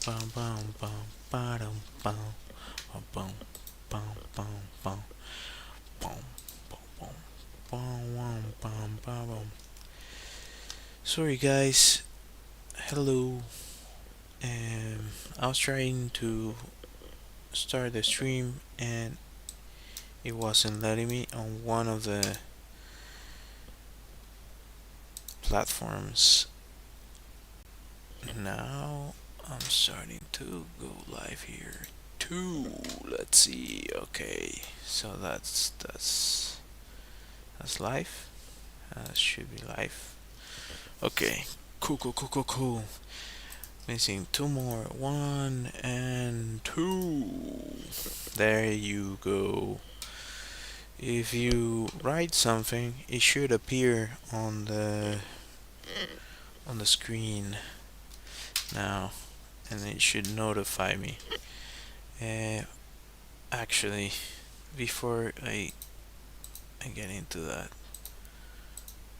bum bum bum ba-dum bum bum bum bum bum bum bum bum bum bum bum. Sorry guys, hello. I was trying to start the stream and it wasn't letting me on one of the platforms. Now I'm starting to go live here too. Let's see. Okay, so that's live. Should be live. Okay, cool. Missing two more. One and two. There you go. If you write something, it should appear on the screen now, and it should notify me. Uh, Actually, before I get into that,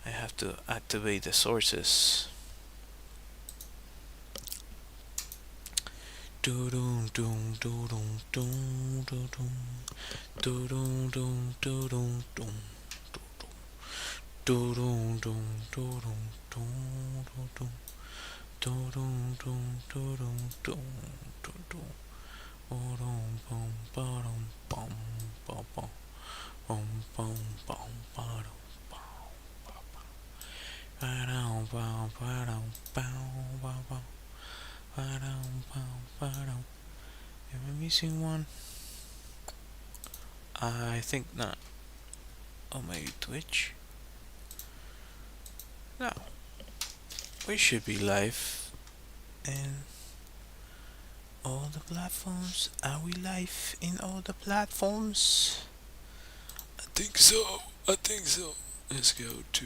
I have to activate the sources. Do dum dum do dum dum do dum do dum dum do dum dum do dum dum do dum dum do dum do dum dum do dum dum do dum bum bum bum bum bum bum bum bum bum bum bum bum bum bum. Am I missing one? I think not. Oh, maybe Twitch? No. We should be live. And all the platforms. Are we live in all the platforms? I think so. Let's go to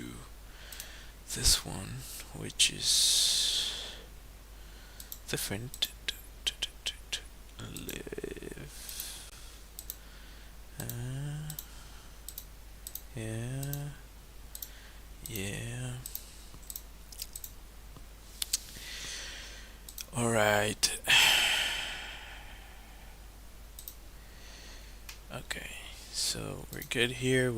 this one, which is different. Live. Yeah. Yeah. Alright. Okay. So we're good here.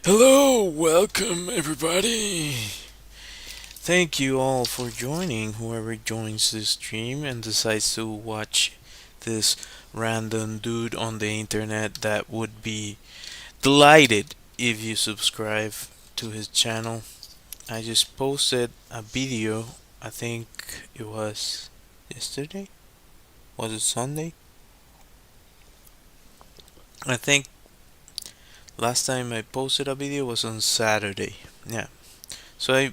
Hello! Welcome, everybody! Thank you all for joining, whoever joins this stream and decides to watch this random dude on the internet. That would be delighted if you subscribe to his channel. I just posted a video, I think it was yesterday? Was it Sunday? I think last time I posted a video was on Saturday. Yeah. So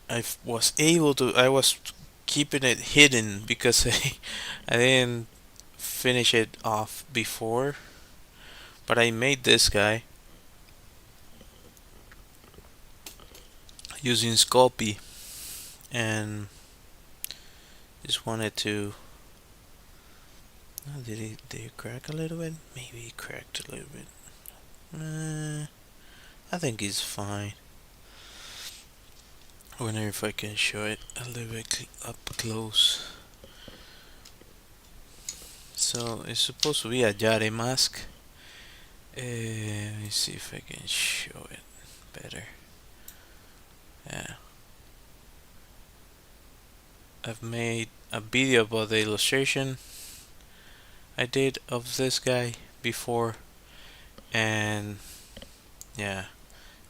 I was able to. I was keeping it hidden because I didn't finish it off before. But I made this guy using Sculpey and just wanted to. Oh, did it crack a little bit? Maybe it cracked a little bit. I think it's fine. I wonder if I can show it a little bit up close. So it's supposed to be a Yare mask. Let me see if I can show it better. Yeah. I've made a video about the illustration I did of this guy before, and yeah,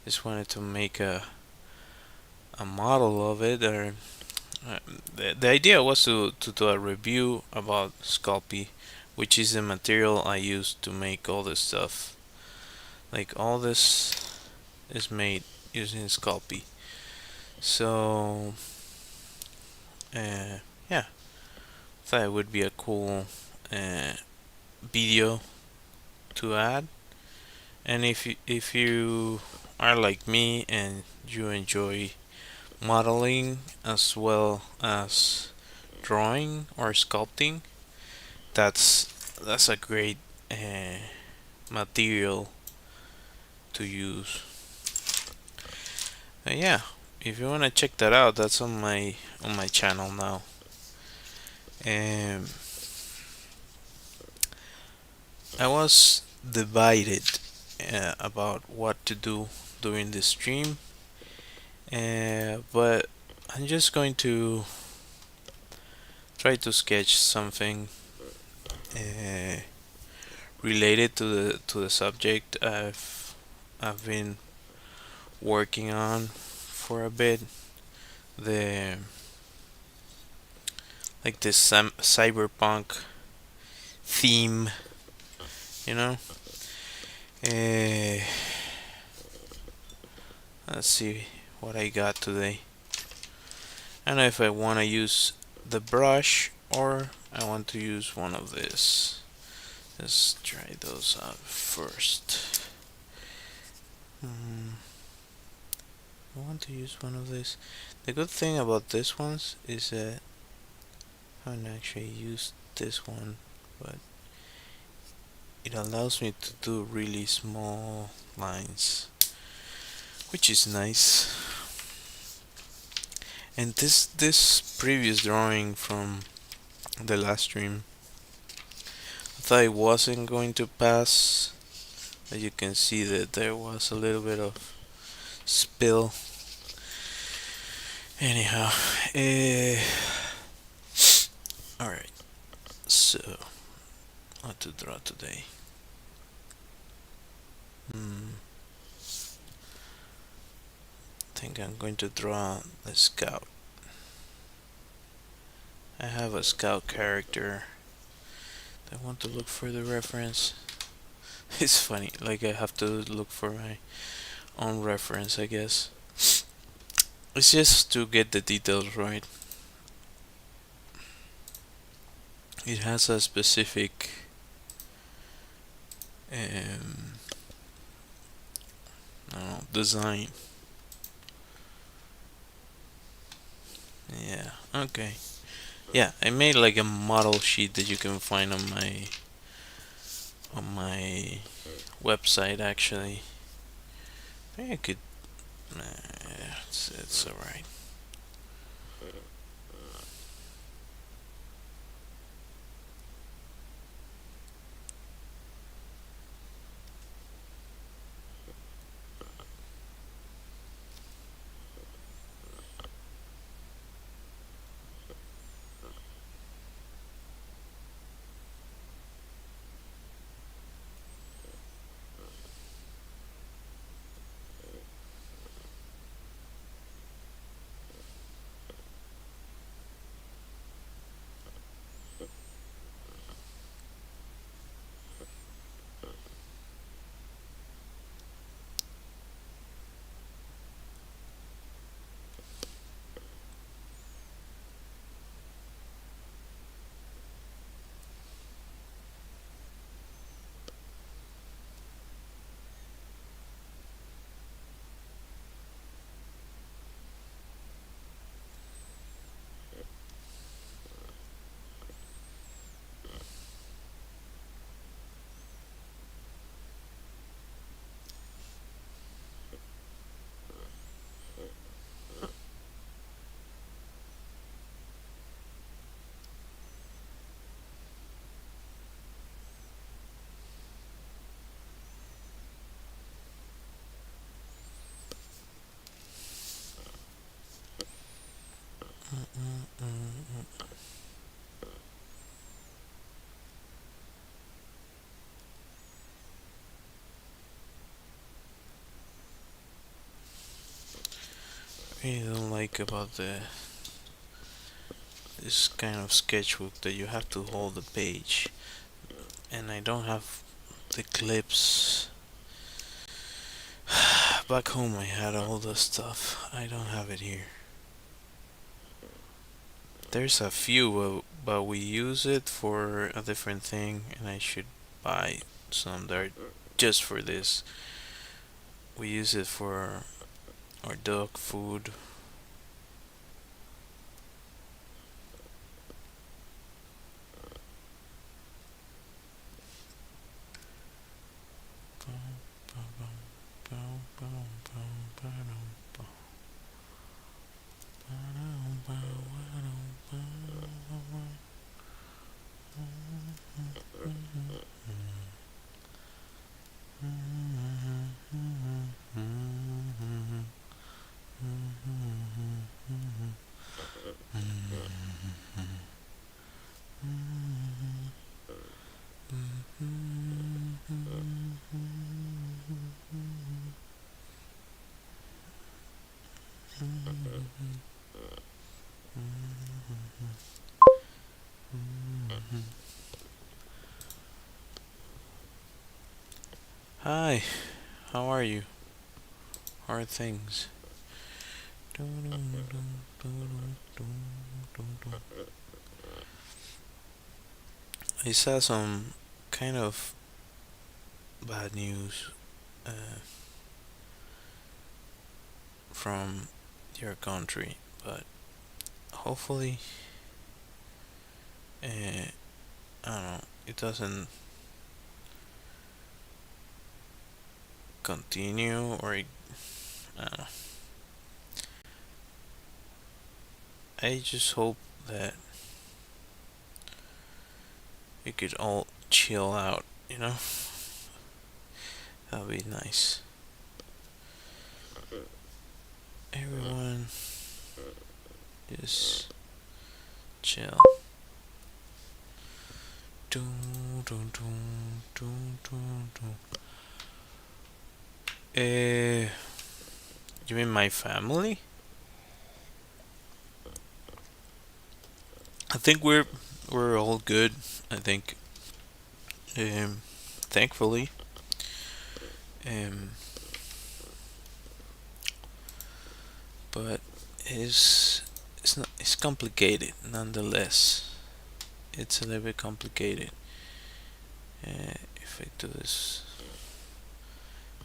just wanted to make a model of it, or the idea was to do a review about Sculpey, which is the material I use to make all this stuff. Like all this is made using Sculpey. So yeah, thought it would be a cool video to add. And if you are like me and you enjoy modeling as well as drawing or sculpting, that's a great material to use. Yeah, if you wanna check that out, that's on my channel now. Um, I was divided about what to do during the stream, but I'm just going to try to sketch something uh, related to the subject I've been working on for a bit. The like this cyberpunk theme, you know. Uh, let's see what I got today. I don't know if I want to use the brush or I want to use one of this. Let's try those out first. I want to use one of these. The good thing about this ones is that I haven't actually used this one, but it allows me to do really small lines, which is nice. And this previous drawing from the last stream, I thought it wasn't going to pass, but you can see that there was a little bit of spill. Anyhow, alright, so what to draw today? I think I'm going to draw a scout. I have a scout character. I want to look for the reference. It's funny, like I have to look for my own reference, I guess. It's just to get the details right. It has a specific I don't know, design. Yeah, okay. Yeah, I made like a model sheet that you can find on my website actually. I think I could. It's alright. I really don't like about this kind of sketchbook that you have to hold the page, and I don't have the clips. Back home I had all the stuff. I don't have it here. There's a few, but we use it for a different thing, and I should buy some that are just for this. We use it for our dog food. Hi, how are you? How are things? I saw some kind of bad news from your country, but hopefully, I don't know, it doesn't continue or I don't know. I just hope that we could all chill out, you know? That'd be nice. Everyone just chill. Dun, dun, dun, dun, dun, dun. You mean my family? I think we're all good. I think, thankfully, um, but it's complicated nonetheless. It's a little bit complicated. If I do this,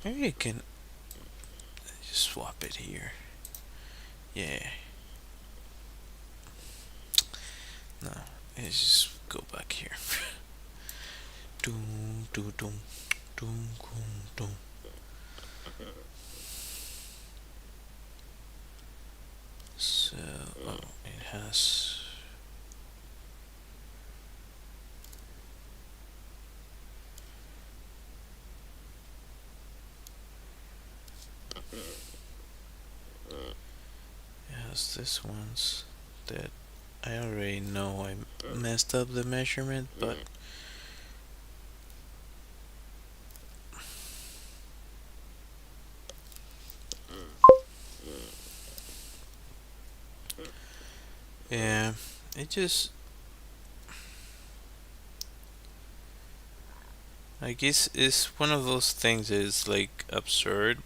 maybe I can just swap it here. Yeah. No, let's just go back here. Doom, doom, doom, doom, doom, doom. So, oh, it has. It has this ones that I already know I messed up the measurement, but yeah, it just I guess it's one of those things that is like absurd.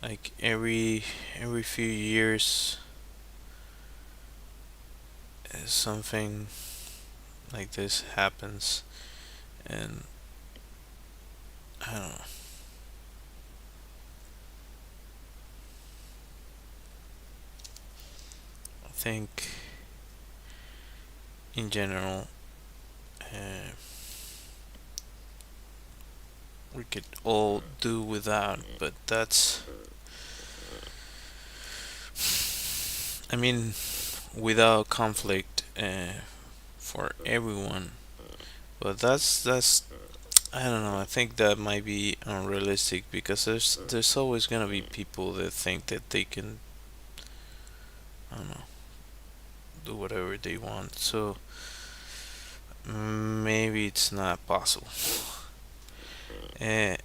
Like every few years, something like this happens, and I don't know. I think in general, uh, we could all do without, but that's I mean, without conflict for everyone. But that's I don't know. I think that might be unrealistic because there's always gonna be people that think that they can I don't know do whatever they want. So maybe it's not possible. Uh,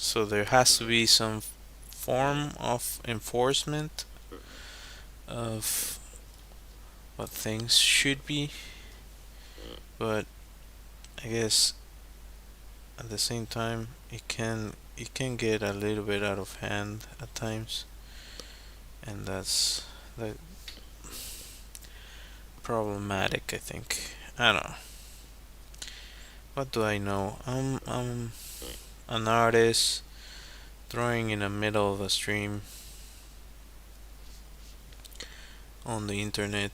so there has to be some form of enforcement of what things should be, but I guess at the same time it can get a little bit out of hand at times, and that's like problematic. I think I don't know. What do I know? I'm an artist drawing in the middle of a stream on the internet,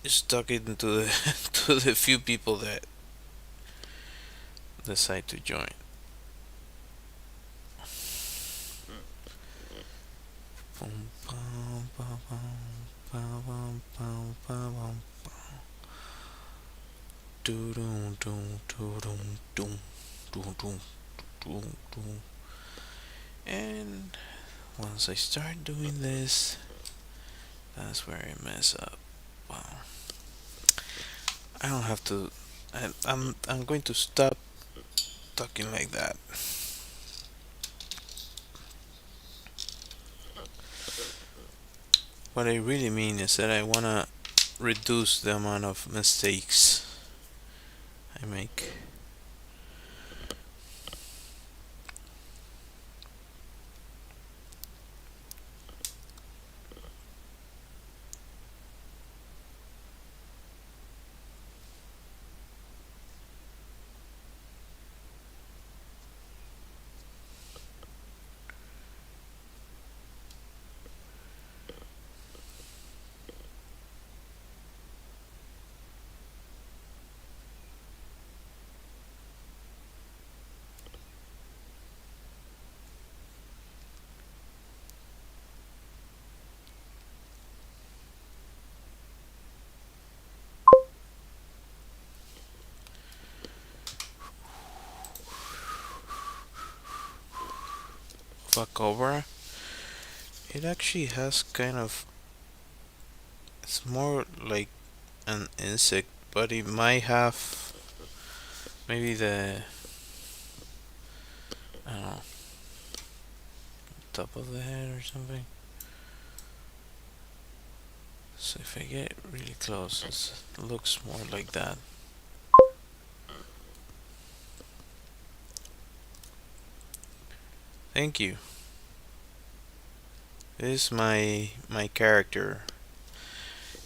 just talking to the to the few people that decide to join. Boom, bum, bum, bum, bum, bum, bum, bum, bum. Do do do do do do do do do do. And once I start doing this, that's where I mess up. Wow. I don't have to. I'm going to stop talking like that. What I really mean is that I wanna reduce the amount of mistakes I make. Fuck over. It actually has kind of. It's more like an insect, but it might have maybe the, I don't know, top of the head or something. So if I get really close, it looks more like that. Thank you. This is my character.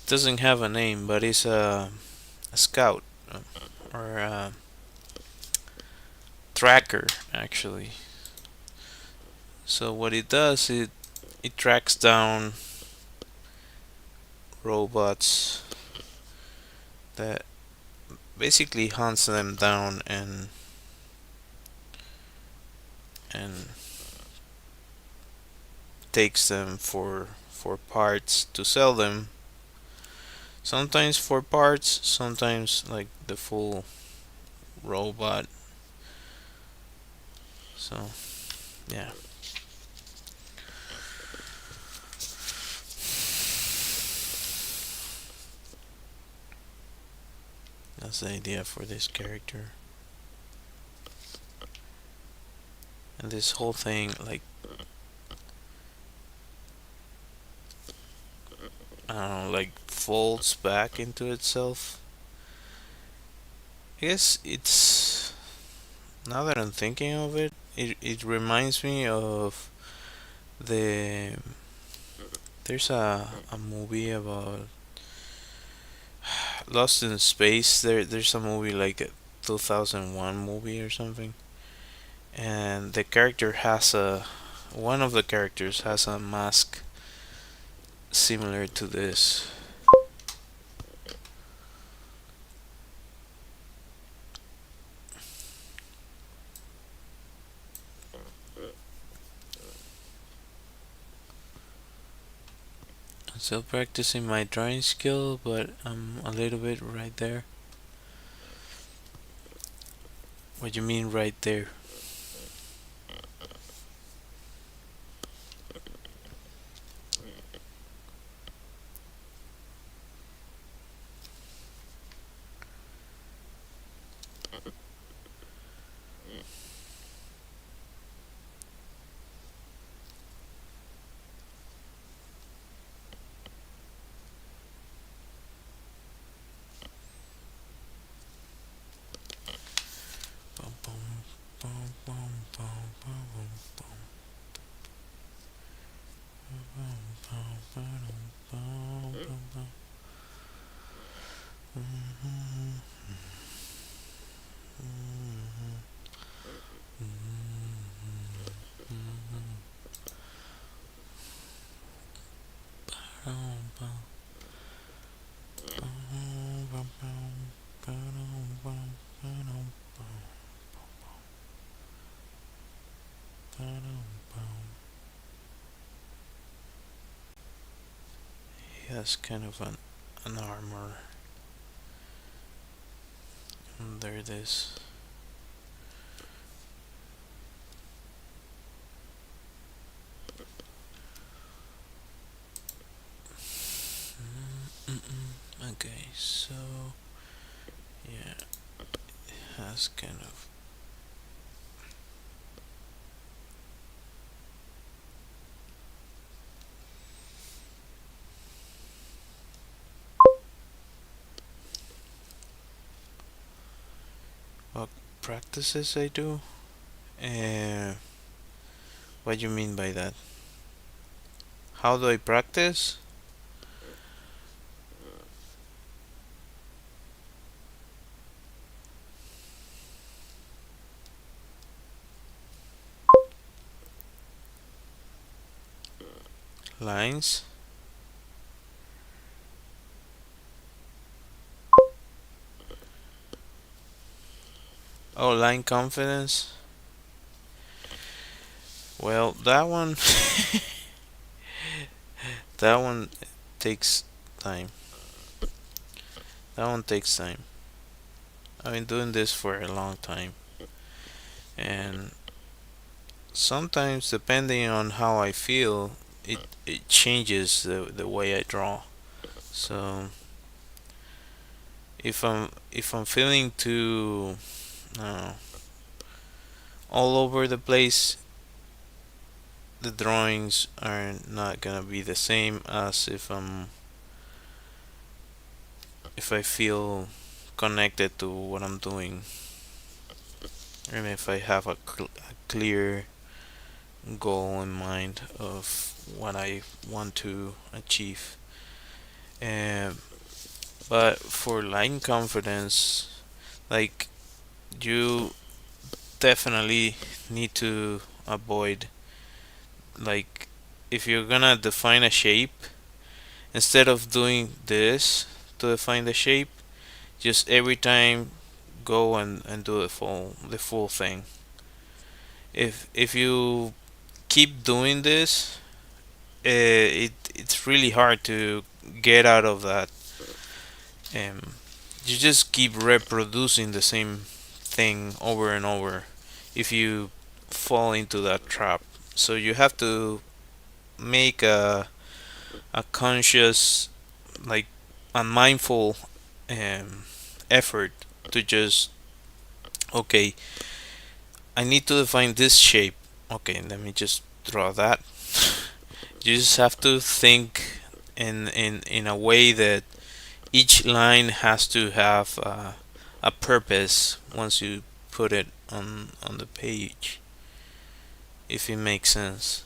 Doesn't have a name, but he's a scout or a tracker actually. So what it does, it tracks down robots that basically hunts them down and takes them for parts to sell them. Sometimes for parts, sometimes like the full robot. So yeah, that's the idea for this character. And this whole thing, like, I don't know, like folds back into itself. I guess it's, now that I'm thinking of it, it reminds me of the, there's a movie about Lost in Space. There's a movie like a 2001 movie or something, and the character has a, one of the characters has a mask similar to this. I'm still practicing my drawing skill, but I'm a little bit right there. What do you mean right there? Bum, bum, bum, bum, bum, bum, bum, bum, bum, bum, bum, bum. He has kind of an armor. And there it is. Okay, so has kind of what practices I do. Uh, what do you mean by that? How do I practice? Lines? Oh, line confidence. Well, that one, that one takes time. That one takes time. I've been doing this for a long time, and sometimes, depending on how I feel, it changes the way I draw. So if I'm feeling too uh, all over the place, the drawings are not gonna be the same as if I feel connected to what I'm doing, and if I have a clear goal in mind of what I want to achieve. Um, but for line confidence, like, you definitely need to avoid, like, if you're gonna define a shape, instead of doing this to define the shape, just every time go and do the full thing. If you keep doing this, it's really hard to get out of that. Um, you just keep reproducing the same thing over and over if you fall into that trap. So you have to make a conscious, like, a mindful um, effort to just, okay, I need to define this shape. Okay, let me just draw that. You just have to think in a way that each line has to have a purpose once you put it on the page, if it makes sense.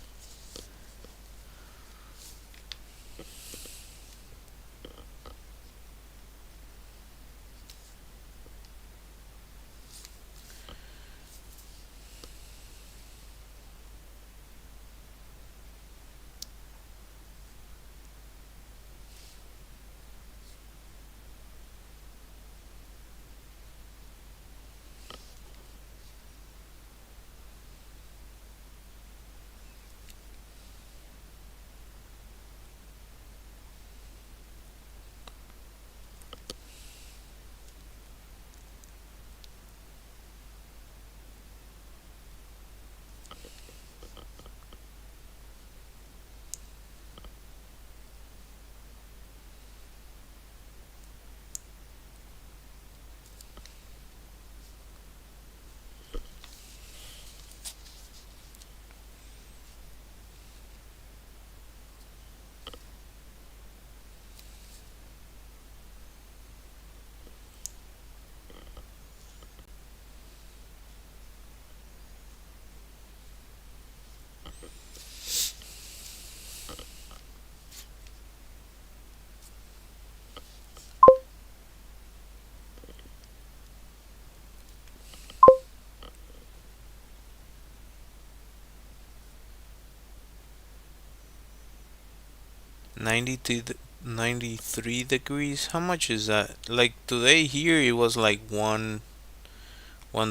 93 degrees. How much is that? Like today here, it was like 1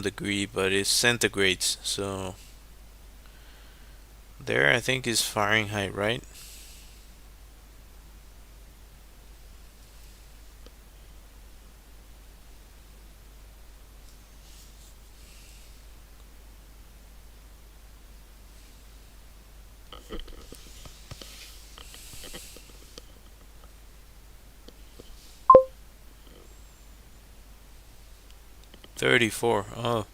degree, but it's centigrades. So there, I think, is Fahrenheit, right? 34. Oh,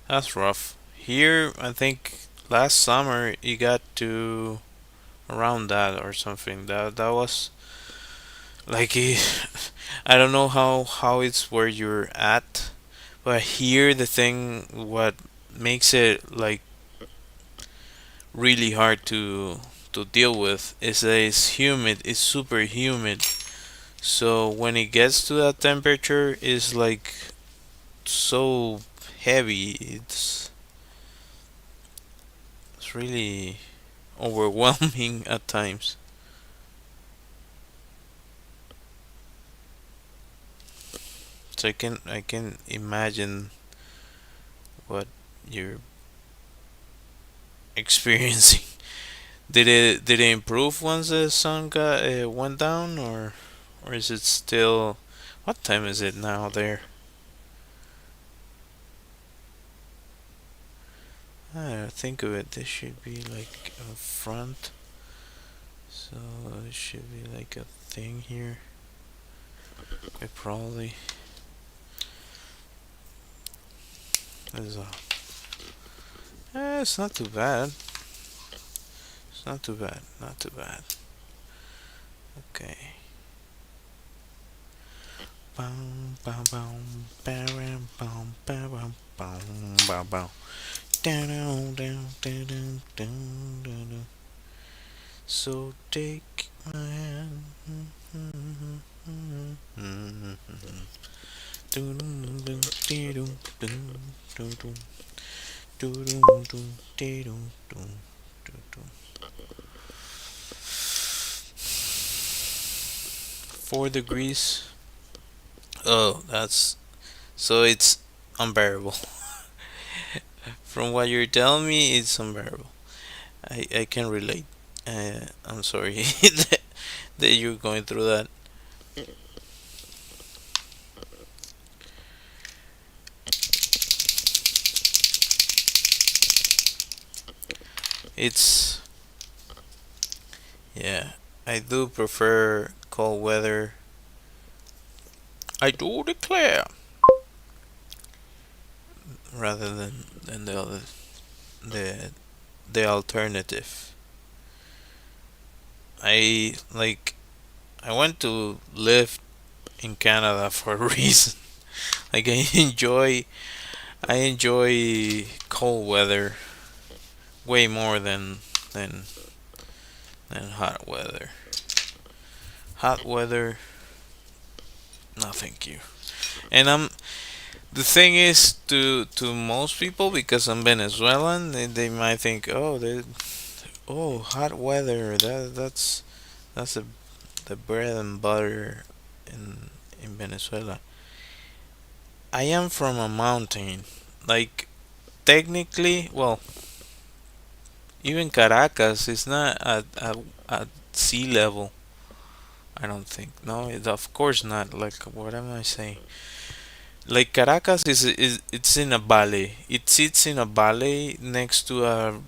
that's rough. Here, I think last summer it got to around that or something. That was like I don't know how it's where you're at, but here the thing what makes it like really hard to deal with is that it's humid. It's super humid. So when it gets to that temperature, it's like so heavy. It's really overwhelming at times. So I can imagine what you're experiencing. Did it improve once the sun got went down, or is it still? What time is it now there? Think of it. This should be like a front, so it should be like a thing here. I probably is a. It's not too bad. It's not too bad. Not too bad. Okay. Bum, bum, bum, bam, bum, bam, bum, bum, bum, bum. Down, down, down, down, down, down. So take my hand. Four degrees. Oh, that's so it's unbearable. From what you're telling me, it's unbearable. I can relate. I'm sorry that you're going through that. It's yeah. I do prefer cold weather. I do declare, rather than the the alternative. I like I went to live in Canada for a reason. Like I enjoy cold weather way more than than hot weather. Hot weather, no thank you. And the thing is to most people because I'm Venezuelan, they might think, oh, hot weather. That's the bread and butter in Venezuela. I am from a mountain. Like technically, well, even Caracas is not at sea level. I don't think. No, of course not. Like what am I saying? Like Caracas is it's in a valley. It sits in a valley next to a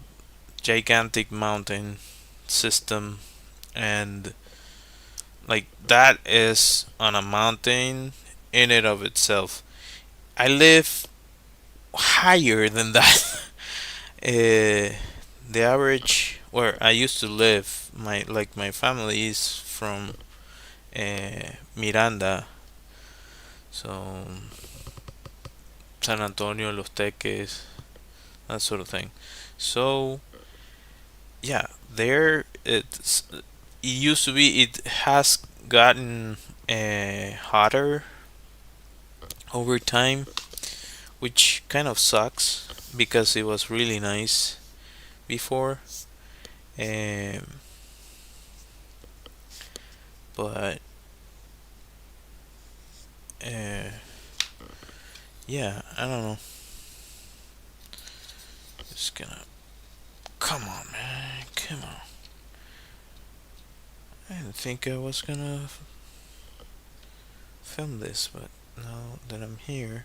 gigantic mountain system, and like that is on a mountain in it of itself. I live higher than that. The average where I used to live, my family is from Miranda, so San Antonio, Los Teques, that sort of thing. So yeah, there it used to be. It has gotten hotter over time, which kind of sucks because it was really nice before. Um, but uh, yeah, I don't know. Just gonna come on, man, come on. I didn't think I was gonna film this, but now that I'm here,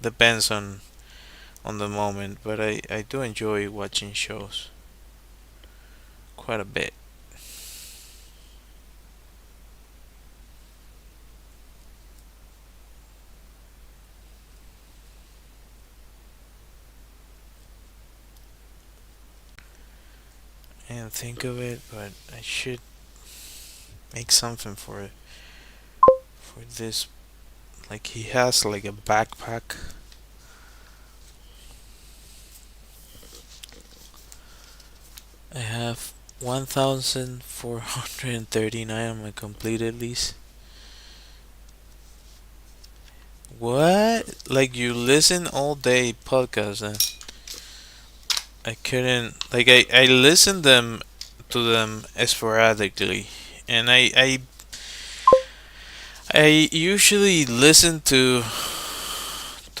depends on the moment, but I do enjoy watching shows quite a bit. And think of it, but I should make something for this. Like he has like a backpack. I have 1,439 on my completed lease. What? Like you listen all day podcast? I couldn't. Like I listen them to them sporadically, and I usually listen to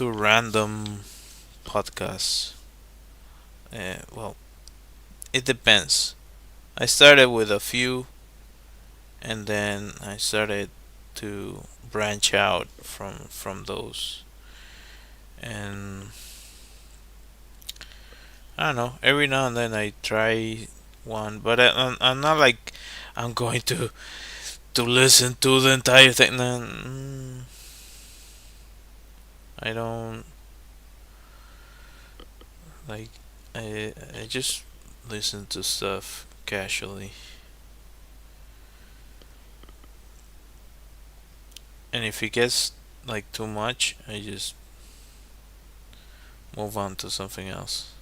random podcasts. Well, it depends. I started with a few, and then I started to branch out from those. And I don't know. Every now and then I try one, but I'm not like I'm going to listen to the entire thing. No, I don't like. I just listen to stuff casually, and if it gets like too much, I just move on to something else.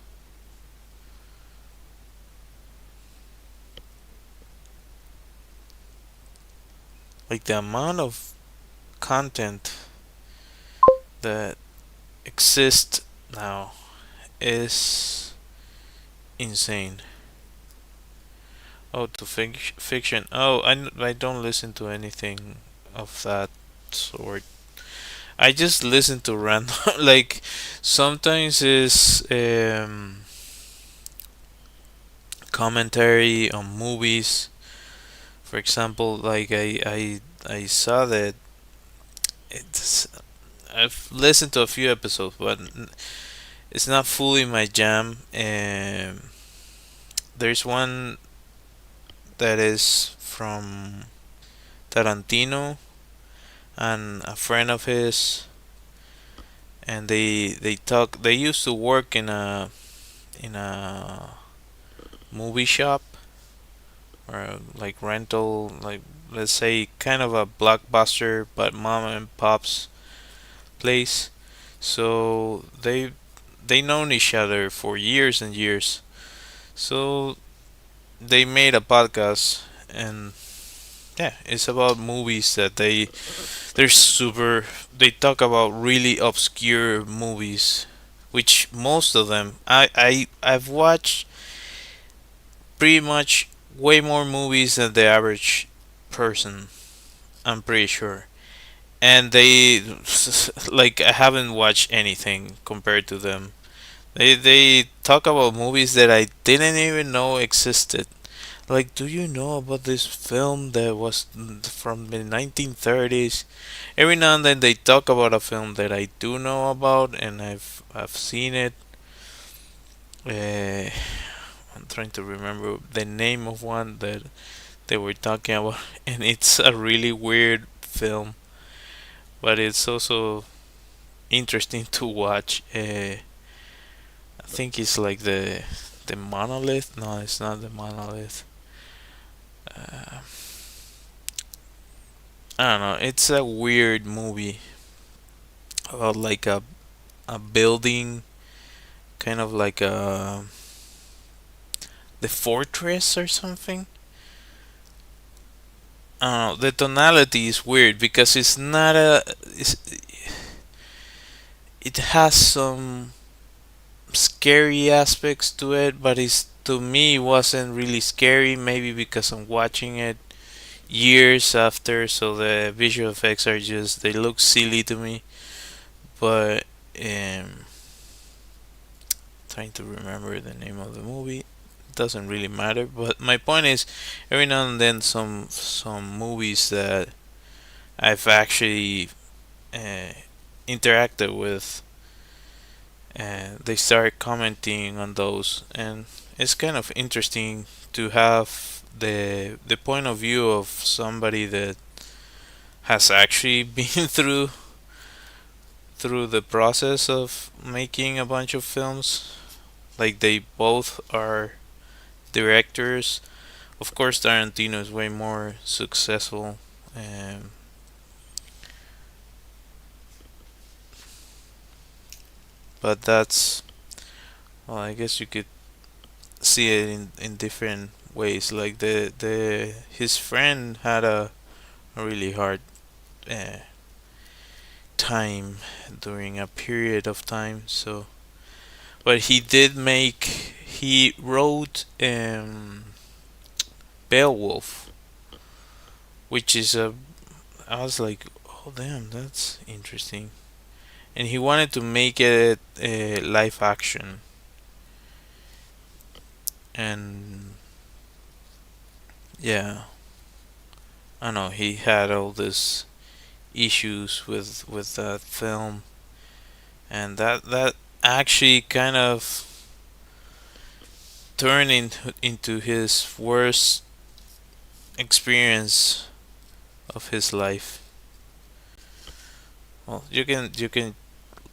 Like the amount of content that exists now is insane. Oh, to fiction. Oh, I don't listen to anything of that sort. I just listen to random. Like sometimes is commentary on movies. For example, like I saw that it's. I've listened to a few episodes, but it's not fully my jam. There's one that is from Tarantino and a friend of his, and they talk. They used to work in a movie shop or like rental, like let's say kind of a blockbuster, but mom and pop's place. So they known each other for years and years. So they made a podcast, and yeah, it's about movies that they're super. They talk about really obscure movies, which most of them I've watched pretty much way more movies than the average person. I'm pretty sure, and they like I haven't watched anything compared to them. They talk about movies that I didn't even know existed. Like, do you know about this film that was from the 1930s? Every now and then they talk about a film that I do know about, and I've seen it. Uh, I'm trying to remember the name of one that they were talking about, and it's a really weird film, but it's also interesting to watch. I think it's like the monolith. No, it's not the monolith. Uh, I don't know. It's a weird movie about like a building, kind of like the fortress or something. I don't know. The tonality is weird because it's not a. It has some scary aspects to it, but it's to me wasn't really scary. Maybe because I'm watching it years after, so the visual effects are just they look silly to me. But trying to remember the name of the movie. Doesn't really matter. But my point is, every now and then some movies that I've actually uh, interacted with and they start commenting on those, and it's kind of interesting to have the point of view of somebody that has actually been through the process of making a bunch of films. Like they both are directors. Of course, Tarantino is way more successful, um, but that's, well, I guess you could see it in different ways. Like the his friend had a really hard uh, time during a period of time. So, but he wrote Beowulf, which is a. I was like, oh damn, that's interesting. And he wanted to make it live action, and yeah, I know he had all these issues with that film, and that actually kind of turned into his worst experience of his life. Well, you can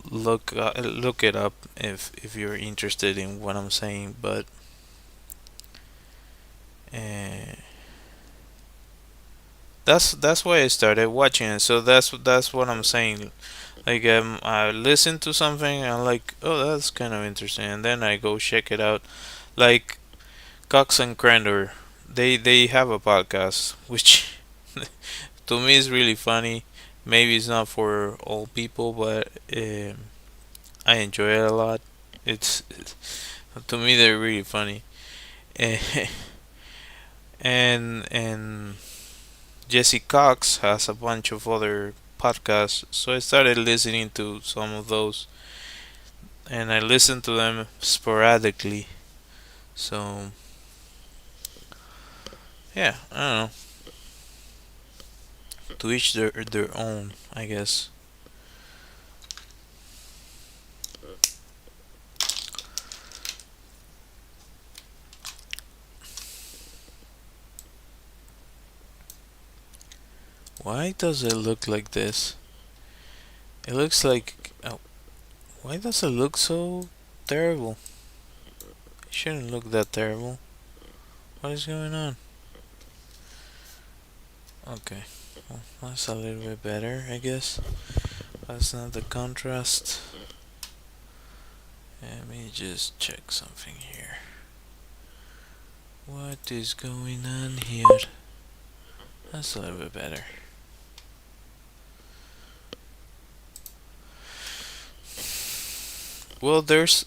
look it up if you're interested in what I'm saying, but uh, that's why I started watching it. So that's what I'm saying. Like I listen to something and I'm like, oh, that's kind of interesting, and then I go check it out. Like Cox and Crandor, they have a podcast which to me is really funny. Maybe it's not for all people, but I enjoy it a lot. It's to me they're really funny. Eh, and Jesse Cox has a bunch of other podcasts, so I started listening to some of those, and I listen to them sporadically. So yeah, I don't know. To each their own, I guess. Why does it look like this? It looks like. Oh, why does it look so terrible? It shouldn't look that terrible. What is going on? Okay, well, that's a little bit better, I guess. That's not the contrast. Let me just check something here. What is going on here? That's a little bit better. Well, there's.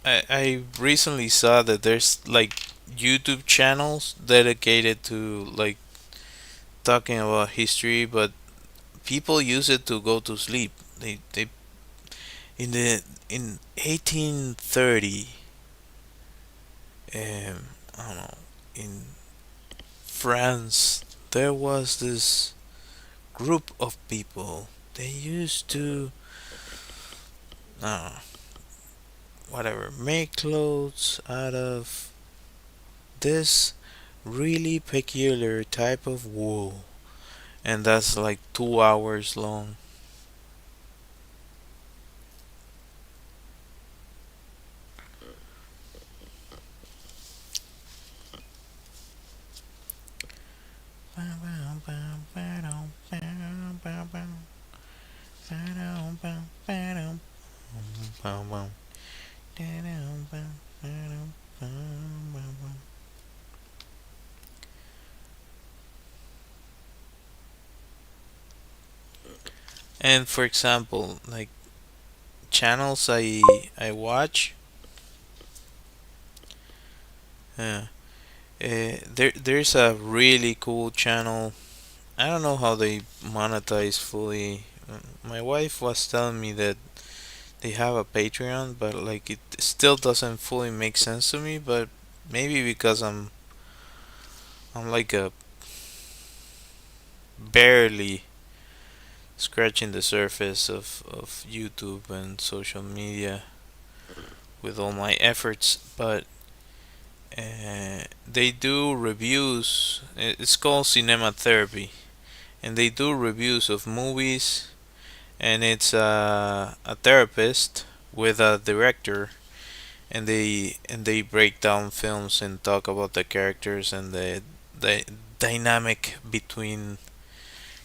I recently saw that there's like YouTube channels dedicated to like talking about history, but people use it to go to sleep. They in 1830, I don't know, in France there was this group of people. They used to, I don't know, whatever, make clothes out of this really peculiar type of wool, and that's like 2 hours long. And for example, like channels I watch, uh, there's a really cool channel. I don't know how they monetize fully. My wife was telling me that they have a Patreon, but like it still doesn't fully make sense to me. But maybe because I'm like a barely scratching the surface of YouTube and social media. with all my efforts, but they do reviews. It's called cinema therapy, and they do reviews of movies. And it's a therapist with a director, and they break down films and talk about the characters and the dynamic between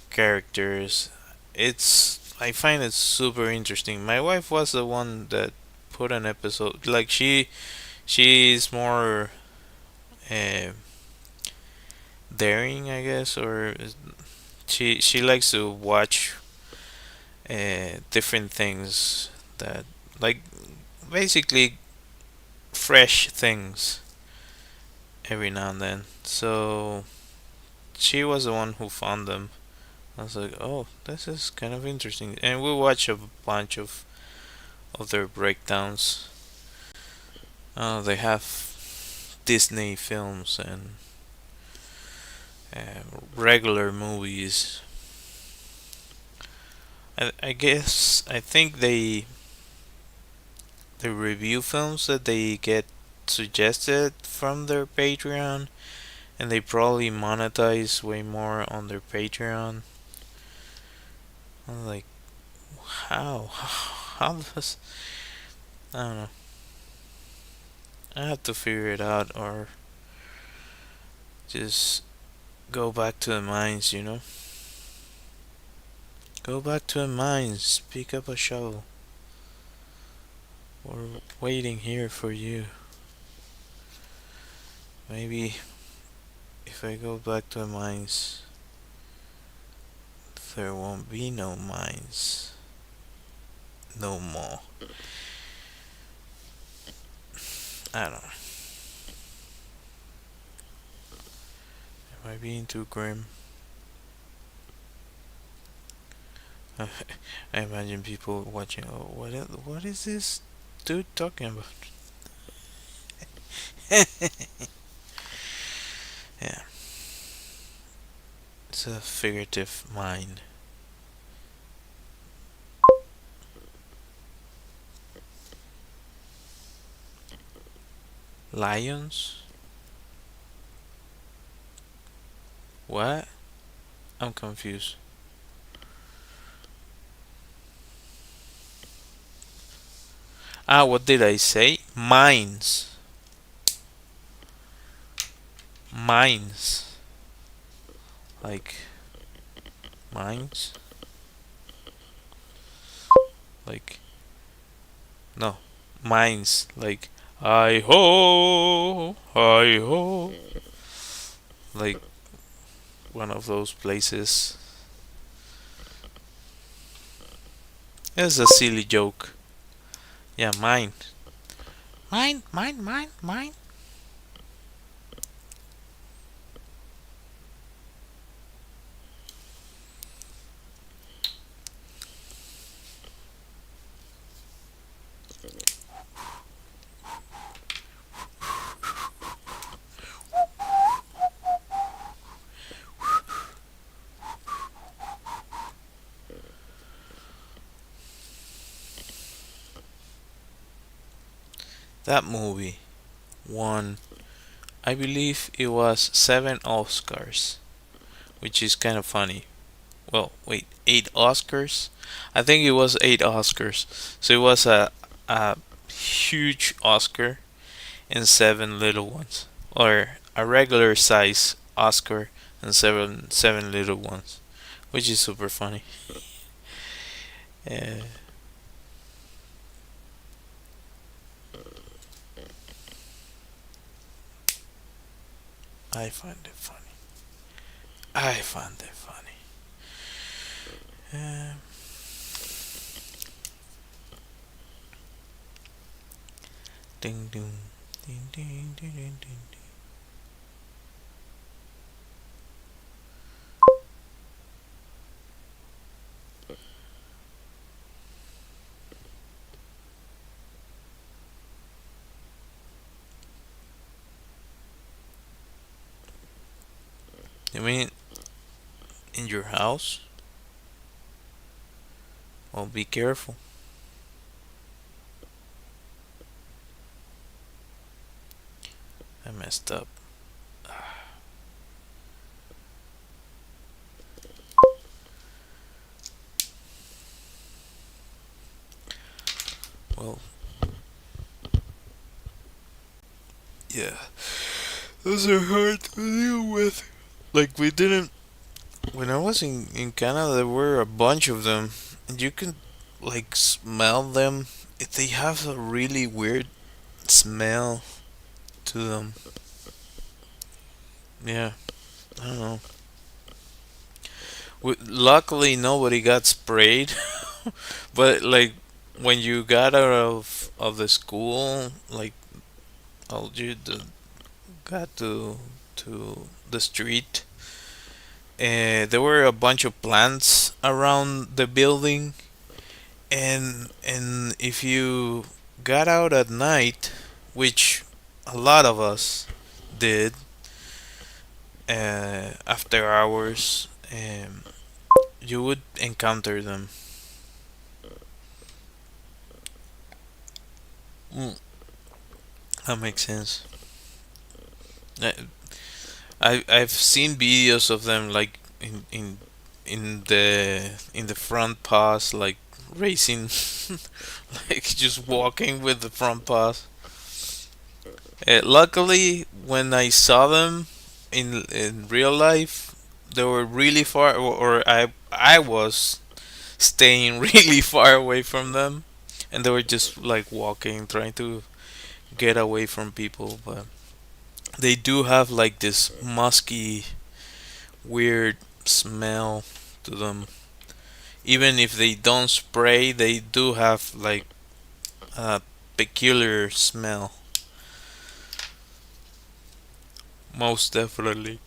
characters. It's I find it super interesting. My wife was the one that put an episode. Like she's more uh, daring, I guess, or she likes to watch different things that like basically fresh things every now and then. So she was the one who found them. I was like, oh, this is kind of interesting, and we watch a bunch of their breakdowns. They have Disney films and regular movies. I guess I think they review films that they get suggested from their Patreon, and they probably monetize way more on their Patreon. I'm like, how? How does I don't know. I have to figure it out or just go back to the mines, you know? Go back to the mines, pick up a shovel. We're waiting here for you. Maybe if I go back to the mines, there won't be no mines no more. I don't know. Am I being too grim? I imagine people watching. Oh, what is this dude talking about? Yeah, it's a figurative mind. Lions? What? I'm confused. Ah, what did I say? Mines. Mines. Like mines? Like no. Mines. Like I ho, I ho. Like one of those places. It's a silly joke. Yeah, mine. Mine, mine, mine, mine. That movie won, I believe it was 7 Oscars, which is kind of funny. Well, wait, 8 Oscars? I think it was 8 Oscars. So it was a huge Oscar and 7 little ones, or a regular size Oscar and seven little ones, which is super funny. Uh, I find it funny. I find it funny. Uh, ding ding ding ding ding ding ding. You mean in your house? Well, be careful. messed up. Well, yeah, those are hard to deal with. Like we didn't. When I was in Canada, there were a bunch of them, and you can like smell them. They have a really weird smell to them. Yeah, I don't know. Luckily, nobody got sprayed. But like when you got out of the school, like all you got to the street, there were a bunch of plants around the building, and if you got out at night, which a lot of us did, after hours, you would encounter them. Mm, that makes sense. I, I've seen videos of them like in the front paws, like racing, like just walking with the front paws. Luckily, when I saw them in real life, they were really far, or I was staying really far away from them, and they were just like walking, trying to get away from people. But they do have like this musky, weird smell to them. Even if they don't spray, they do have like a peculiar smell. Most definitely.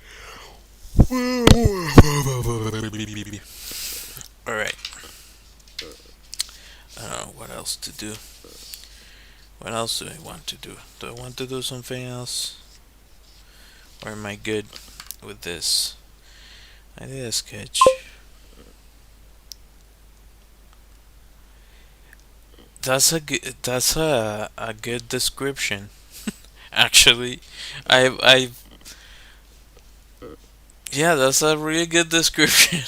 Alright. What else to do? What else do I want to do? Do I want to do something else? Or am I good with this? I did a sketch. That's a good description. Actually, I yeah, that's a really good description.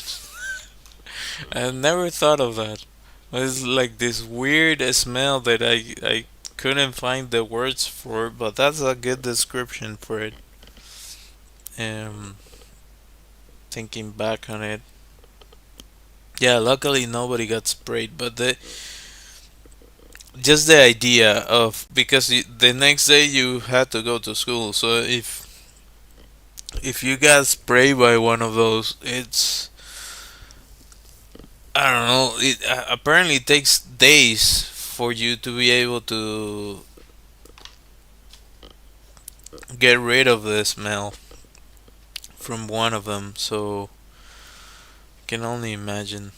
I never thought of that. It's like this weird smell that I couldn't find the words for, but that's a good description for it. Um, Thinking back on it, yeah. Luckily, nobody got sprayed, but the just the idea of because the next day you had to go to school, so if you got sprayed by one of those, it's I don't know. It apparently takes days for you to be able to get rid of the smell from one of them. So I can only imagine.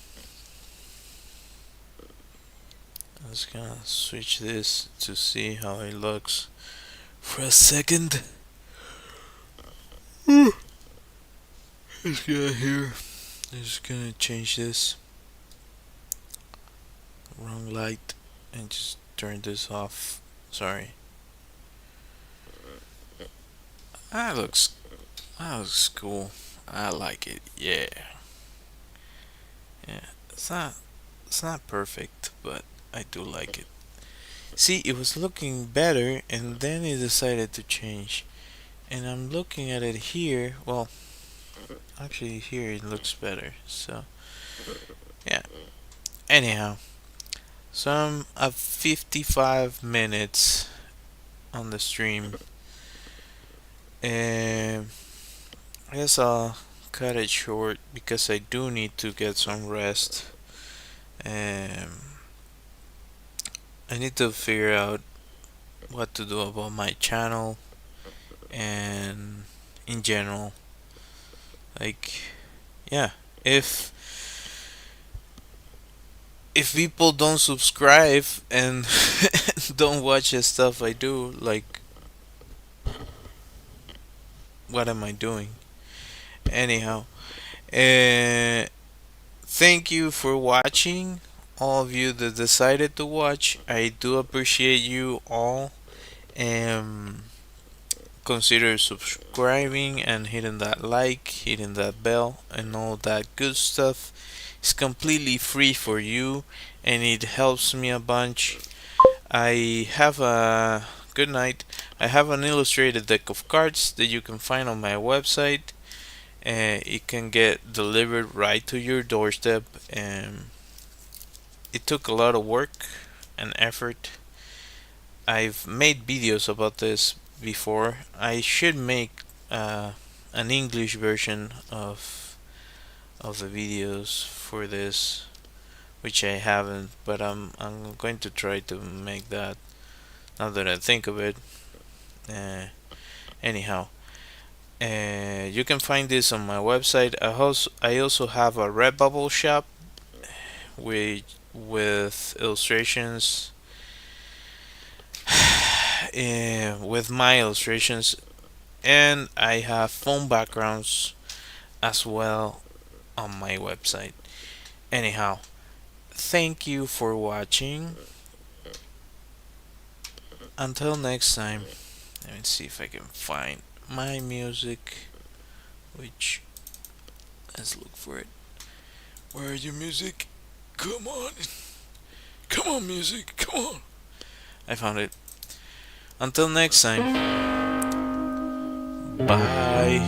I'm just gonna switch this to see how it looks for a second. Let's get here. I'm just gonna change this wrong light and just turn this off. Sorry. That looks that looks cool. I like it. Yeah. Yeah. It's not perfect, but I do like it. See, it was looking better and then it decided to change. And I'm looking at it here. Well, actually here it looks better. So, yeah. Anyhow, so I'm at 55 minutes on the stream. And I guess I'll cut it short because I do need to get some rest. Um, I need to figure out what to do about my channel and in general. Like, yeah, if people don't subscribe and don't watch the stuff I do, like, what am I doing? Anyhow, uh, thank you for watching. All of you that decided to watch, I do appreciate you all. Um, consider subscribing and hitting that like, hitting that bell, and all that good stuff. It's completely free for you and it helps me a bunch. I have a good night. I have an illustrated deck of cards that you can find on my website. It can get delivered right to your doorstep. And it took a lot of work and effort. I've made videos about this before. I should make an English version of the videos for this, which I haven't, but I'm going to try to make that now that I think of it. Uh, Anyhow, you can find this on my website. I also have a Redbubble shop with illustrations, with my illustrations, and I have phone backgrounds as well on my website. Anyhow, thank you for watching. Until next time, let me see if I can find my music, which, let's look for it. Where are you, music? Come on. Come on, music. Come on. I found it. Until next time. Bye.